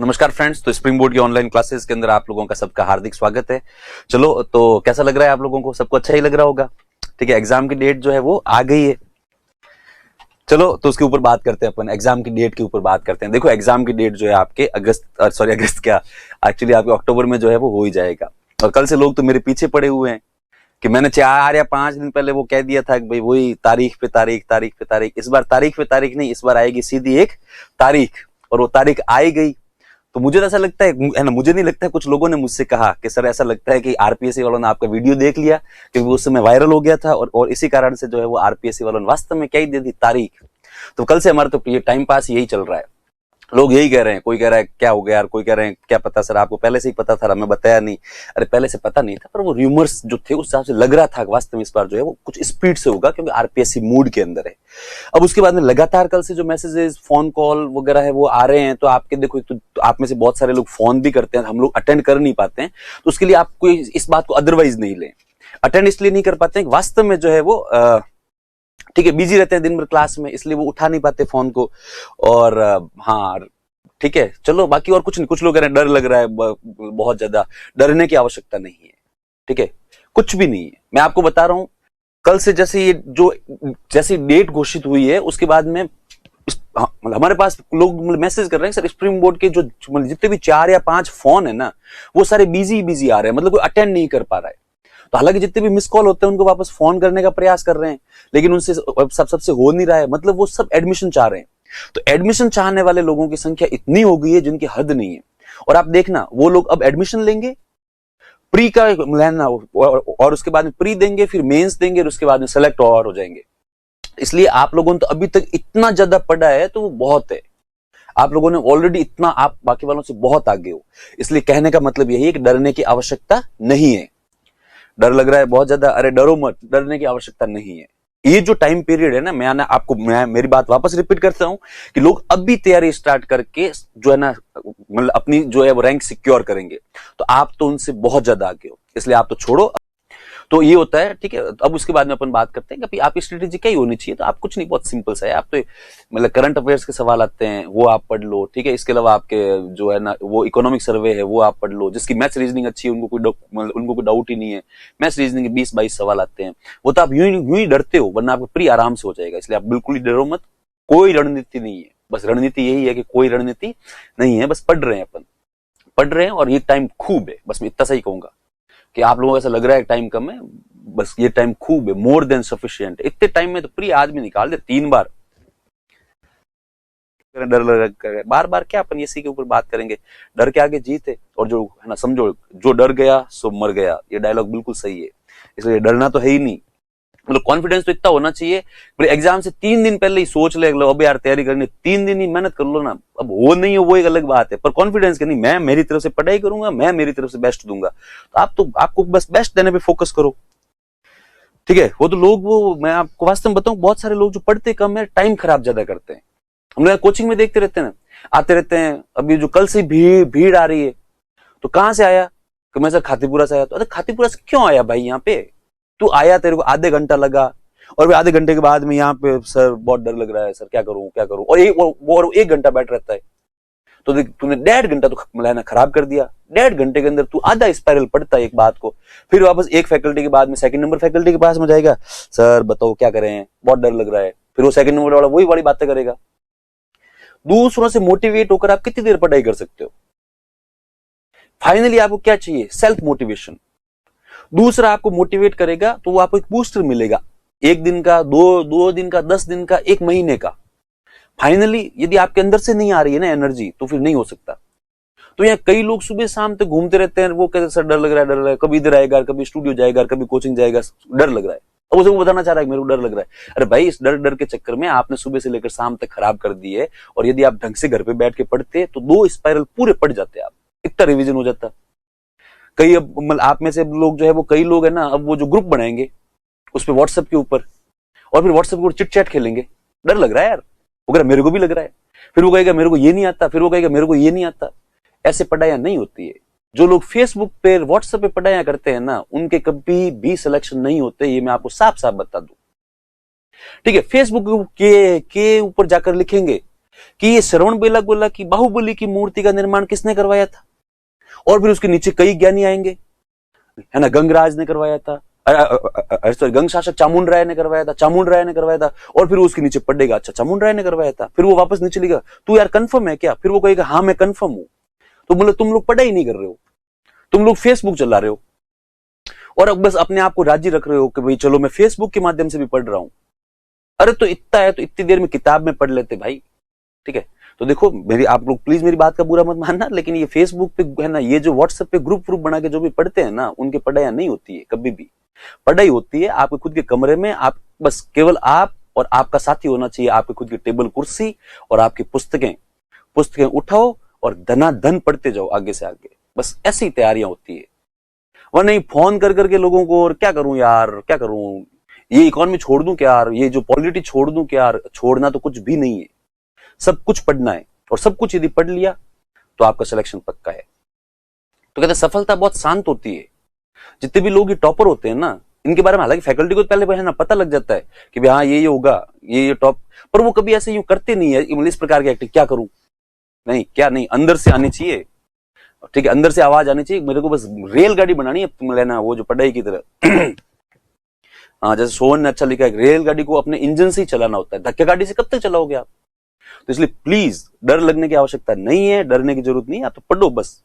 नमस्कार फ्रेंड्स। तो spring board की ऑनलाइन क्लासेस के अंदर आप लोगों का सबका हार्दिक स्वागत है। चलो, तो कैसा लग रहा है आप लोगों को? सबको अच्छा ही लग रहा होगा। ठीक है, एग्जाम की डेट जो है वो आ गई है। चलो, तो उसके ऊपर बात करते हैं, अपन एग्जाम की डेट के ऊपर बात करते हैं। देखो, एग्जाम की डेट जो है आपके अगस्त क्या, एक्चुअली आपके अक्टूबर में जो है वो हो ही जाएगा। और कल से लोग तो मेरे पीछे पड़े हुए हैं कि मैंने 4 या 5 दिन पहले वो कह दिया था कि भाई वही तारीख पे तारीख। इस बार तारीख पे तारीख नहीं, इस बार आएगी सीधी एक तारीख, और वो तारीख आई गई। तो मुझे ऐसा लगता है ना, मुझे नहीं लगता है, कुछ लोगों ने मुझसे कहा कि सर ऐसा लगता है कि आरपीएससी वालों ने आपका वीडियो देख लिया, क्योंकि उस समय वायरल हो गया था, और इसी कारण से जो है वो आरपीएससी वालों ने वास्तव में क्या ही दे दी, तारीख। तो कल से हमारा तो ये टाइम पास यही चल रहा है। लोग यही कह रहे हैं, कोई कह रहा है क्या हो गया यार, कोई कह रहे हैं क्या पता सर, आपको पहले से ही पता था, मैं बताया नहीं। अरे पहले से पता नहीं था, पर वो र्यूमर्स जो थे उस हिसाब से लग रहा था वास्तव में इस बार जो है वो कुछ स्पीड से होगा, क्योंकि आरपीएससी मूड के अंदर है। अब उसके बाद में लगातार कल से जो मैसेजेस, फोन कॉल वगैरह है वो आ रहे हैं। तो आपके देखो, तो आप में से बहुत सारे लोग फोन भी करते हैं, हम लोग अटेंड कर नहीं पाते हैं। तो उसके लिए आप कोई इस बात को अदरवाइज नहीं लें। अटेंड इसलिए नहीं कर पाते हैं, वास्तव में जो है वो ठीक है, बिजी रहते हैं दिन भर क्लास में, इसलिए वो उठा नहीं पाते फोन को। और हाँ ठीक है, चलो बाकी और कुछ नहीं। कुछ लोग कह रहे हैं डर लग रहा है बहुत ज्यादा। डरने की आवश्यकता नहीं है, ठीक है, कुछ भी नहीं है। मैं आपको बता रहा हूं, कल से जैसी डेट घोषित हुई है उसके बाद में हमारे पास लोग मैसेज कर रहे हैं सर स्प्रिंग बोर्ड के जो जितने भी 4 या 5 फोन है ना, वो सारे बिजी आ रहे हैं, मतलब कोई अटेंड नहीं कर पा रहा है। तो हालांकि जितने भी मिस कॉल होते हैं उनको वापस फोन करने का प्रयास कर रहे हैं, लेकिन उनसे सबसे हो नहीं रहा है। मतलब वो सब एडमिशन चाह रहे हैं। तो एडमिशन चाहने वाले लोगों की संख्या इतनी हो गई है जिनकी हद नहीं है। और आप देखना, वो लोग अब एडमिशन लेंगे, प्री का लेना, और उसके बाद में प्री देंगे, फिर मेंस देंगे, और उसके बाद में सेलेक्ट और हो जाएंगे। इसलिए आप लोगों ने तो अभी तक इतना ज्यादा पढ़ा है तो वो बहुत है। आप लोगों ने ऑलरेडी इतना, आप बाकी वालों से बहुत आगे हो। इसलिए कहने का मतलब यही है कि डरने की आवश्यकता नहीं है। डर लग रहा है बहुत ज्यादा, अरे डरो मत, डरने की आवश्यकता नहीं है। ये जो टाइम पीरियड है ना, मैं मेरी बात वापस रिपीट करता हूं कि लोग अभी तैयारी स्टार्ट करके जो है ना, मतलब अपनी जो है वो रैंक सिक्योर करेंगे। तो आप तो उनसे बहुत ज्यादा आगे हो, इसलिए आप तो छोड़ो। तो ये होता है, ठीक है। अब उसके बाद में अपन बात करते हैं कि आपकी स्ट्रेटेजी क्या ही होनी चाहिए। तो आप कुछ नहीं, बहुत सिंपल सा है। आप तो मतलब करंट अफेयर्स के सवाल आते हैं, वो आप पढ़ लो, ठीक है। इसके अलावा आपके जो है ना वो इकोनॉमिक सर्वे है, वो आप पढ़ लो। जिसकी मैथ्स रीजनिंग अच्छी है उनको कोई डाउट ही नहीं है। मैथ्स रीजनिंग के 20-22 सवाल आते हैं। वो तो आप यूं ही डरते हो, वरना आपको प्री आराम से हो जाएगा। इसलिए आप बिल्कुल ही डरो मत। कोई रणनीति नहीं है, बस रणनीति यही है कि कोई रणनीति नहीं है, बस पढ़ रहे हैं, अपन पढ़ रहे हैं, और ये टाइम खूब है। बस मैं इतना सही कहूंगा कि आप लोगों को ऐसा लग रहा है टाइम कम है, बस ये टाइम खूब है, मोर देन सफिशिएंट। इतने टाइम में तो प्री आदमी निकाल दे 3 बार। डर लग बार बार क्या, अपन इसी के ऊपर बात करेंगे। डर के आगे जीत है, और जो है ना, समझो जो डर गया सो मर गया। ये डायलॉग बिल्कुल सही है। इसलिए डरना तो है ही नहीं, मतलब कॉन्फिडेंस तो इतना होना चाहिए। एग्जाम से 3 दिन पहले ही सोच ले लो, अब यार तैयारी करनी, 3 दिन ही मेहनत कर लो ना। अब वो नहीं हो वो एक अलग बात है, पर कॉन्फिडेंस के नहीं, मैं मेरी तरफ से पढ़ाई करूंगा, मैं मेरी तरफ से बेस्ट दूंगा। तो आपको बस बेस्ट देने पे फोकस करो, ठीक है। वो तो लोग, वो मैं आपको वास्तव में बताऊं, बहुत सारे लोग जो पढ़ते कम है, टाइम खराब ज्यादा करते हैं। हम लोग कोचिंग में देखते रहते हैं ना, आते रहते हैं। अभी जो कल से भीड़ आ रही है, तो कहां से आया कि मैं सर खातीपुरा से आया। तो अरे खातीपुरा से क्यों आया भाई? यहाँ पे तू आया, तेरे को आधे घंटा लगा, और आधे घंटे के बाद में यहाँ पे सर बहुत डर लग रहा है, सर क्या करूं, और 1 घंटा बैठ रहता है। तो देख, तूने 1.5 घंटा तो मलाना खराब कर दिया। 1.5 घंटे के अंदर तू आधा स्पाइरल पढ़ता है एक बात को। फिर वापस एक फैकल्टी के बाद में सेकंड नंबर फैकल्टी के पास में जाएगा, सर बताओ क्या करें, बहुत डर लग रहा है। फिर वो सेकंड नंबर वाला वही वाली बातें करेगा। दूसरों से मोटिवेट होकर आप कितनी देर पढ़ाई कर सकते हो? फाइनली आपको क्या चाहिए? Self motivation. दूसरा आपको मोटिवेट करेगा तो वो आपको एक बूस्टर मिलेगा, 1 दिन का, 2 दिन का, 10 दिन का, 1 महीने का। फाइनली यदि आपके अंदर से नहीं आ रही है ना एनर्जी, तो फिर नहीं हो सकता। तो यहाँ कई लोग सुबह शाम तक घूमते रहते हैं, वो कहते सर डर लग रहा है, कभी इधर आएगा, कभी स्टूडियो जाएगा, कभी कोचिंग जाएगा, डर लग रहा है। अब उसे वो बताना चाह रहा है मेरे को डर लग रहा है। अरे भाई, इस डर के चक्कर में आपने सुबह से लेकर शाम तक खराब कर दी है। और यदि आप ढंग से घर पे बैठ के पढ़ते तो 2 स्पाइरल पूरे पढ़ जाते, आप इतना रिविजन हो जाता। कई अब आप में से लोग जो है वो, कई लोग है ना, अब वो जो ग्रुप बनाएंगे उस पर व्हाट्सएप के ऊपर, और फिर व्हाट्सएप के ऊपर चिट चैट खेलेंगे। डर लग रहा है यार, वो कह रहा मेरे को भी लग रहा है, फिर वो कहेगा मेरे को ये नहीं आता, फिर वो कहेगा मेरे को ये नहीं आता। ऐसे पढ़ाइयां नहीं होती है। जो लोग फेसबुक पे, व्हाट्सएप पे पढ़ाइयां करते हैं ना, उनके कभी भी सिलेक्शन नहीं होते। ये मैं आपको साफ साफ बता दूं, ठीक है। फेसबुक के ऊपर जाकर लिखेंगे कि ये श्रवण बेलागोला की बाहुबली की मूर्ति का निर्माण किसने करवाया था, और फिर उसके नीचे कई ज्ञानी आएंगे, है ना, गंगराज ने करवाया था, सॉरी गंग शासक चामुंड राय ने करवाया था, चामुंड राय ने करवाया था, और फिर उसके नीचे पड़ेगा अच्छा चामुंड राय ने करवाया था, फिर वो वापस नीचे लिखा तू यार कंफर्म है क्या, फिर वो कहेगा हाँ मैं कंफर्म हूं। तो बोले तुम लोग पढ़ाई नहीं कर रहे हो, तुम लोग फेसबुक चला रहे हो और अब बस अपने आप को राजी रख रहे हो कि भाई चलो मैं फेसबुक के माध्यम से भी पढ़ रहा हूं। अरे तो इतना है तो इतनी देर में किताब में पढ़ लेते भाई, ठीक है। तो देखो मेरी, आप लोग प्लीज मेरी बात का बुरा मत मानना, लेकिन ये फेसबुक पे है ना, ये जो व्हाट्सएप पे ग्रुप बना के जो भी पढ़ते हैं ना, उनकी पढ़ाई नहीं होती है कभी भी। पढ़ाई होती है आपके खुद के कमरे में, आप बस केवल आप और आपका साथी होना चाहिए, आपकी खुद की टेबल कुर्सी और आपकी पुस्तकें उठाओ और धनाधन पढ़ते जाओ आगे से आगे, बस ऐसी तैयारियां होती है। वह नहीं फोन कर करके लोगों को, और क्या करूं यार क्या करूं, ये इकोनॉमी छोड़ दूं क्या यार, ये जो पॉलिटी छोड़ दूं क्या यार, छोड़ना तो कुछ भी नहीं है, सब कुछ पढ़ना है, और सब कुछ यदि पढ़ लिया तो आपका सिलेक्शन पक्का है। तो कहते सफलता बहुत शांत होती है। जितने भी लोग ये टॉपर होते हैं ना, इनके बारे में हालांकि फैकल्टी को पहले है ना पता लग जाता है कि भाई हाँ ये होगा, ये टॉप, पर वो कभी ऐसे यूं करते नहीं है इस प्रकार की एक्टिंग, क्या करूं, नहीं क्या नहीं, अंदर से आनी चाहिए, ठीक है, अंदर से आवाज आनी चाहिए, मेरे को बस रेलगाड़ी बनानी है, तुम लेना वो जो पढ़ाई की तरह। हाँ जैसे सोहन ने अच्छा लिखा है, रेलगाड़ी को अपने इंजन से ही चलाना होता है, धक्के गाड़ी से कब तक चलाओगे आप। तो इसलिए प्लीज डर लगने की आवश्यकता नहीं है, डरने की जरूरत नहीं है, आप तो पढ़ो बस,